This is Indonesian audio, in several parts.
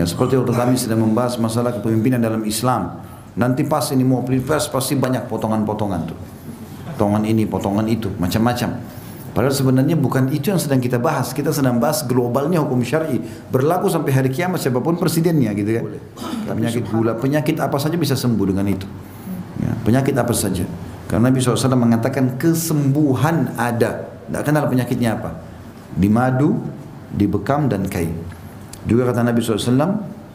Ya, seperti waktu kami sedang membahas masalah kepemimpinan dalam Islam. Nanti pas ini mau pilpres pasti banyak potongan-potongan tuh. Potongan ini, potongan itu, macam-macam. Padahal sebenarnya bukan itu yang sedang kita bahas. Kita sedang bahas globalnya hukum syar'i. Berlaku sampai hari kiamat siapapun presidennya gitu kan. Penyakit gula, penyakit apa saja bisa sembuh dengan itu. Ya, penyakit apa saja. Karena Nabi SAW mengatakan kesembuhan ada. Tidak kenal penyakitnya apa. Di madu, di bekam dan kai. Juga kata Nabi SAW,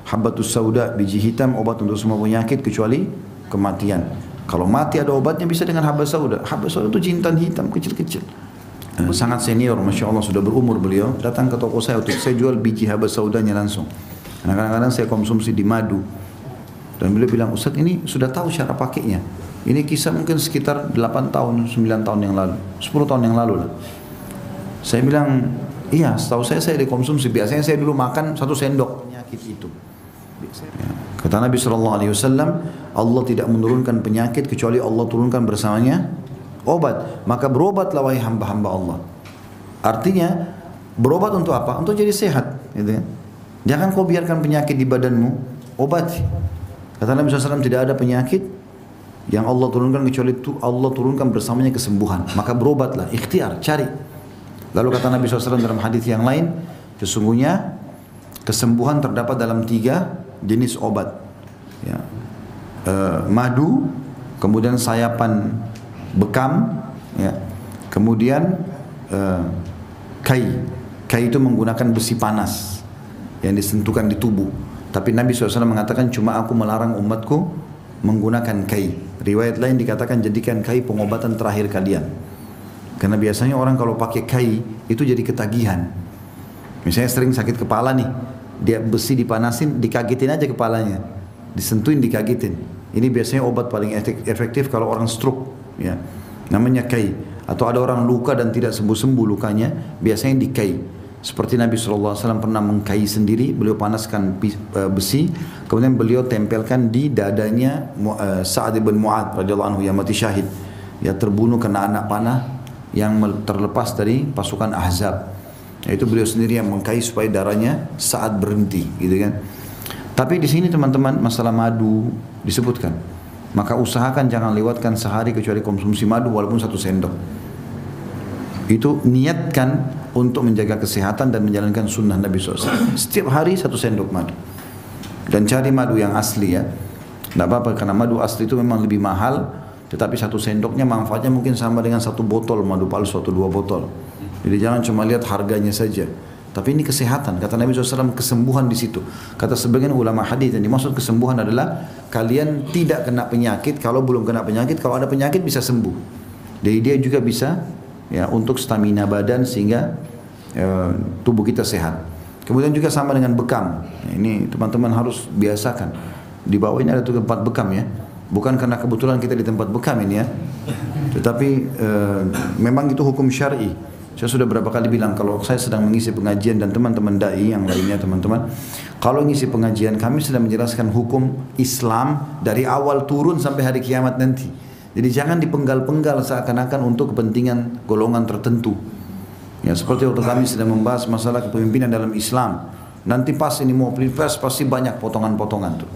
habbatus sauda, biji hitam, obat untuk semua penyakit kecuali kematian. Kalau mati ada obatnya bisa dengan habba sauda. Habba sauda itu jintan hitam kecil-kecil. Sangat senior, Masya Allah sudah berumur beliau. Datang ke toko saya untuk saya jual biji habba saudanya langsung. Karena kadang-kadang saya konsumsi di madu. Dan beliau bilang, Ustaz ini sudah tahu cara pakainya. Ini kisah mungkin sekitar 8 tahun, 9 tahun yang lalu. 10 tahun yang lalu lah. Saya bilang, iya, setahu saya dikonsumsi. Biasanya saya dulu makan 1 sendok penyakit itu. Ya. Kata Nabi SAW, Allah tidak menurunkan penyakit kecuali Allah turunkan bersamanya obat. Maka berobatlah wahai hamba-hamba Allah. Artinya berobat untuk apa? Untuk jadi sehat. Gitu kan? Jangan kau biarkan penyakit di badanmu, obati. Kata Nabi SAW, tidak ada penyakit yang Allah turunkan kecuali Allah turunkan bersamanya kesembuhan. Maka berobatlah, ikhtiar, cari. Lalu kata Nabi SAW dalam hadis yang lain, sesungguhnya kesembuhan terdapat dalam 3 jenis obat. Ya. Madu, kemudian sayapan bekam, ya. Kemudian kai. Kai itu menggunakan besi panas yang disentuhkan di tubuh. Tapi Nabi SAW mengatakan cuma aku melarang umatku menggunakan kai. Riwayat lain dikatakan jadikan kai pengobatan terakhir kalian. Karena biasanya orang kalau pakai kai itu jadi ketagihan. Misalnya sering sakit kepala nih, dia besi dipanasin, dikagetin aja kepalanya, disentuhin, dikagetin. Ini biasanya obat paling efektif kalau orang stroke, ya. Namanya kai. Atau ada orang luka dan tidak sembuh-sembuh lukanya, biasanya di kai. Seperti Nabi SAW pernah mengkai sendiri, beliau panaskan besi, kemudian beliau tempelkan di dadanya Sa'ad bin Mu'ad radhiyallahu anhu yang mati syahid, ya terbunuh kena anak panah yang terlepas dari pasukan Ahzab. Itu beliau sendiri yang mengkai supaya darahnya saat berhenti, gitu kan. Tapi di sini teman-teman masalah madu disebutkan. Maka usahakan jangan lewatkan sehari kecuali konsumsi madu walaupun 1 sendok. Itu niatkan untuk menjaga kesehatan dan menjalankan sunnah Nabi SAW. Setiap hari 1 sendok madu. Dan cari madu yang asli ya. Tidak apa-apa karena madu asli itu memang lebih mahal. Tetapi 1 sendoknya manfaatnya mungkin sama dengan 1 botol madu palsu atau 2 botol. Jadi jangan cuma lihat harganya saja. Tapi ini kesehatan. Kata Nabi SAW kesembuhan di situ. Kata sebagian ulama hadis yang dimaksud kesembuhan adalah kalian tidak kena penyakit. Kalau belum kena penyakit, kalau ada penyakit bisa sembuh. Jadi dia juga bisa ya untuk stamina badan sehingga tubuh kita sehat. Kemudian juga sama dengan bekam. Ini teman-teman harus biasakan. Di bawah ini ada tempat bekam ya. Bukan karena kebetulan kita di tempat bekam ini ya. Tetapi memang itu hukum syar'i. Saya sudah berapa kali bilang kalau saya sedang mengisi pengajian dan teman-teman dai yang lainnya teman-teman, kalau mengisi pengajian kami sedang menjelaskan hukum Islam dari awal turun sampai hari kiamat nanti. Jadi jangan dipenggal-penggal seakan-akan untuk kepentingan golongan tertentu. Ya seperti waktu kami sedang membahas masalah kepemimpinan dalam Islam. Nanti pas ini mau pilpres pasti banyak potongan-potongan tuh.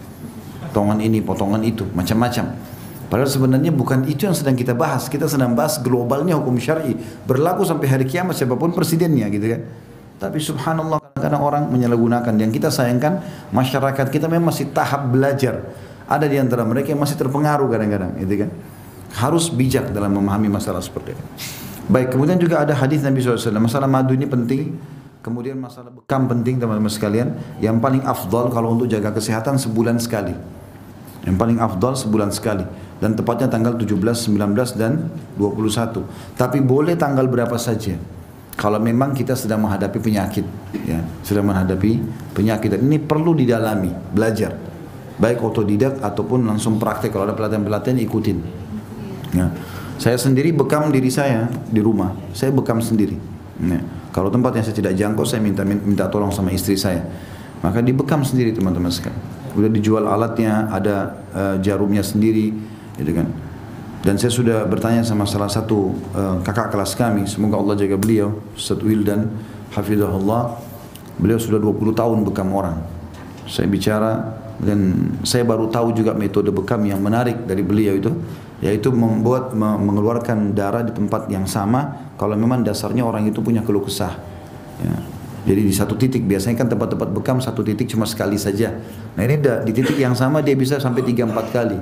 Potongan ini, potongan itu, macam-macam. Padahal sebenarnya bukan itu yang sedang kita bahas. Kita sedang bahas globalnya hukum syar'i. Berlaku sampai hari kiamat siapapun presidennya gitu kan. Tapi subhanallah kadang-kadang orang menyalahgunakan. Yang kita sayangkan masyarakat kita memang masih tahap belajar. Ada di antara mereka yang masih terpengaruh kadang-kadang gitu kan. Harus bijak dalam memahami masalah seperti ini. Baik, kemudian juga ada hadis Nabi SAW. Masalah madu ini penting. Kemudian masalah bekam penting teman-teman sekalian. Yang paling afdal kalau untuk jaga kesehatan sebulan sekali. Yang paling afdal sebulan sekali. Dan tepatnya tanggal 17, 19 dan 21. Tapi boleh tanggal berapa saja. Kalau memang kita sedang menghadapi penyakit, ya, sedang menghadapi penyakit. Dan ini perlu didalami, belajar. Baik otodidak ataupun langsung praktek. Kalau ada pelatihan-pelatihan ikutin. Ya. Saya sendiri bekam diri saya di rumah. Saya bekam sendiri. Ya. Kalau tempat yang saya tidak jangkau, saya minta tolong sama istri saya. Maka dibekam sendiri teman-teman sekalian. Udah dijual alatnya, ada jarumnya sendiri, gitu kan. Dan saya sudah bertanya sama salah satu kakak kelas kami, semoga Allah jaga beliau, Ustaz Wildan, hafizahullah. Beliau sudah 20 tahun bekam orang. Saya bicara dan saya baru tahu juga metode bekam yang menarik dari beliau itu, yaitu mengeluarkan darah di tempat yang sama kalau memang dasarnya orang itu punya keluh kesah. Ya. Jadi di satu titik, biasanya kan tempat-tempat bekam satu titik cuma sekali saja. Nah ini di titik yang sama dia bisa sampai 3-4 kali.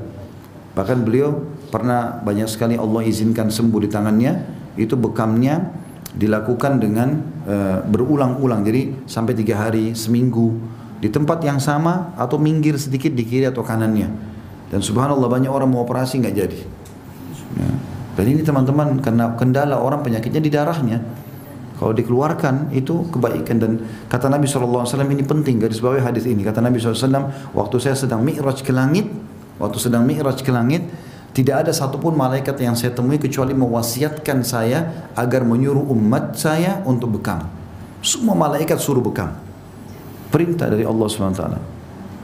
Bahkan beliau pernah banyak sekali Allah izinkan sembuh di tangannya, itu bekamnya dilakukan dengan berulang-ulang. Jadi sampai 3 hari, seminggu di tempat yang sama atau minggir sedikit di kiri atau kanannya. Dan subhanallah banyak orang mau operasi nggak jadi. Ya. Dan ini teman-teman karena kendala orang penyakitnya di darahnya. Kalau dikeluarkan itu kebaikan. Dan kata Nabi SAW ini penting, garis bawahi hadis ini. Kata Nabi SAW, waktu saya sedang mi'raj ke langit, tidak ada satupun malaikat yang saya temui kecuali mewasiatkan saya agar menyuruh umat saya untuk bekam. Semua malaikat suruh bekam. Perintah dari Allah SWT.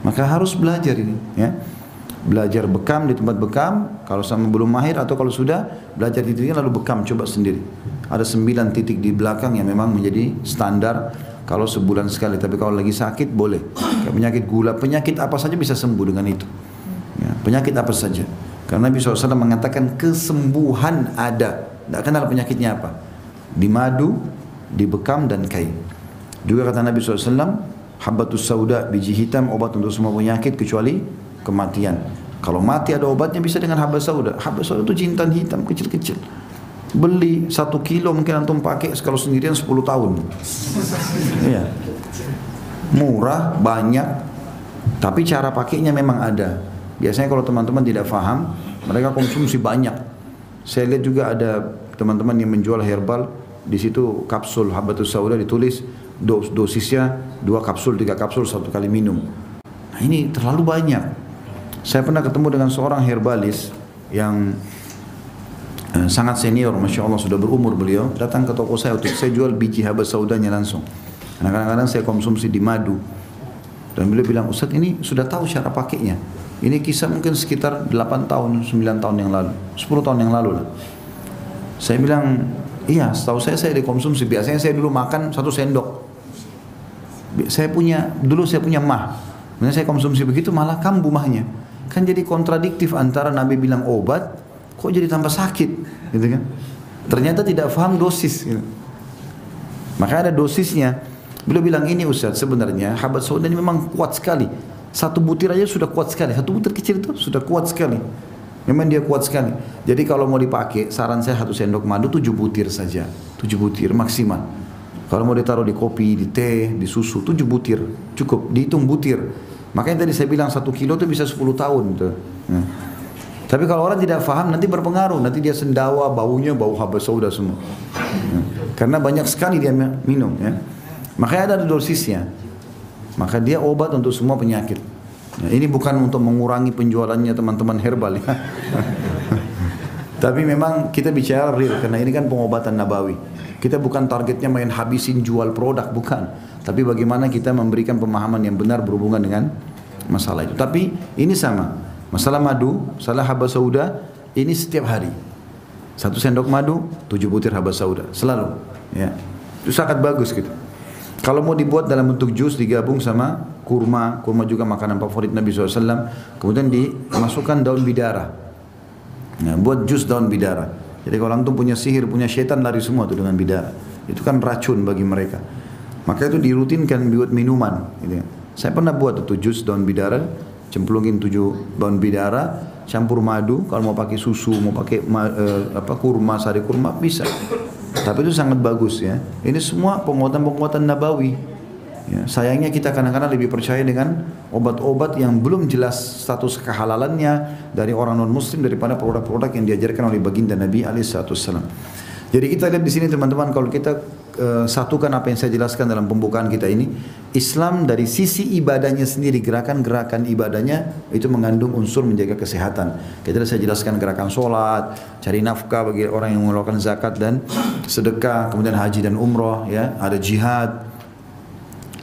Maka harus belajar ini, ya. Belajar bekam di tempat bekam, kalau sama belum mahir atau kalau sudah belajar di titiknya lalu bekam, coba sendiri. Ada 9 titik di belakang yang memang menjadi standar kalau sebulan sekali, tapi kalau lagi sakit boleh. Kayak penyakit gula, penyakit apa saja bisa sembuh dengan itu. Ya, penyakit apa saja. Karena Nabi SAW mengatakan kesembuhan ada, tidak kenal penyakitnya apa. Di madu, di bekam dan kai. Juga kata Nabi SAW, habbatus sauda, biji hitam obat untuk semua penyakit kecuali kematian. Kalau mati ada obatnya bisa dengan habba sauda. Habba sauda itu jintan hitam kecil-kecil. Beli 1 kilo mungkin antum pakai kalau sendirian 10 tahun. Iya. Murah, banyak. Tapi cara pakainya memang ada. Biasanya kalau teman-teman tidak faham, mereka konsumsi banyak. Saya lihat juga ada teman-teman yang menjual herbal, di situ kapsul habbatus sauda ditulis dosisnya 2 kapsul, 3 kapsul 1 kali minum. Nah, ini terlalu banyak. Saya pernah ketemu dengan seorang herbalis yang sangat senior, Masya Allah sudah berumur beliau, datang ke toko saya untuk saya jual biji habba saudanya langsung. Karena kadang-kadang saya konsumsi di madu. Dan beliau bilang, Ustaz ini sudah tahu cara pakainya. Ini kisah mungkin sekitar 8 tahun, 9 tahun yang lalu, 10 tahun yang lalu lah. Saya bilang, iya setahu saya dikonsumsi. Biasanya saya dulu makan 1 sendok. Dulu saya punya mah. Kemudian saya konsumsi begitu malah kambuh mahnya. Kan jadi kontradiktif antara Nabi bilang obat, kok jadi tambah sakit, gitu kan? Ternyata tidak paham dosis. Gitu. Maka ada dosisnya. Beliau bilang ini Ustaz, sebenarnya habat sauda ini memang kuat sekali. 1 butir aja sudah kuat sekali. 1 butir kecil itu sudah kuat sekali. Memang dia kuat sekali. Jadi kalau mau dipakai, saran saya 1 sendok madu 7 butir saja. 7 butir maksimal. Kalau mau ditaruh di kopi, di teh, di susu, 7 butir. Cukup, dihitung butir. Makanya tadi saya bilang 1 kilo itu bisa 10 tahun. Tuh. Ya. Tapi kalau orang tidak faham nanti berpengaruh. Nanti dia sendawa, baunya bau habba sauda semua. Ya. Karena banyak sekali dia minum. Ya. Makanya ada dosisnya. Maka dia obat untuk semua penyakit. Ya, ini bukan untuk mengurangi penjualannya teman-teman herbal. Ya. Tapi memang kita bicara real. Karena ini kan pengobatan nabawi. Kita bukan targetnya main habisin jual produk, bukan. Tapi bagaimana kita memberikan pemahaman yang benar berhubungan dengan masalah itu. Tapi ini sama. Masalah madu, masalah habba sauda, ini setiap hari. 1 sendok madu, 7 butir habba sauda. Selalu. Ya. Itu sangat bagus gitu. Kalau mau dibuat dalam bentuk jus digabung sama kurma. Kurma juga makanan favorit Nabi SAW. Kemudian dimasukkan daun bidara. Nah, buat jus daun bidara. Jadi kalau antum punya sihir, punya syaitan lari semua tuh dengan bidara. Itu kan racun bagi mereka. Maka itu dirutinkan buat minuman. Gitu. Saya pernah buat itu jus daun bidara, cemplungin 7 daun bidara, campur madu. Kalau mau pakai susu, mau pakai kurma, sari kurma bisa. Tapi itu sangat bagus ya. Ini semua pengobatan-pengobatan nabawi. Ya, sayangnya kita kadang-kadang lebih percaya dengan obat-obat yang belum jelas status kehalalannya dari orang non-Muslim daripada produk-produk yang diajarkan oleh baginda Nabi SAW. Jadi kita lihat di sini teman-teman, kalau kita satukan apa yang saya jelaskan dalam pembukaan kita ini, Islam dari sisi ibadahnya sendiri, gerakan-gerakan ibadahnya itu mengandung unsur menjaga kesehatan. Kita saya jelaskan gerakan sholat, cari nafkah bagi orang yang mengeluarkan zakat dan sedekah, kemudian haji dan umroh, ya, ada jihad.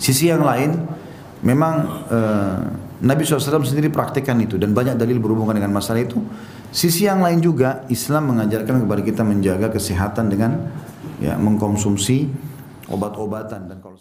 Sisi yang lain, memang Nabi SAW sendiri praktekkan itu dan banyak dalil berhubungan dengan masalah itu. Sisi yang lain juga, Islam mengajarkan kepada kita menjaga kesehatan dengan ya mengkonsumsi obat-obatan. Dan kalau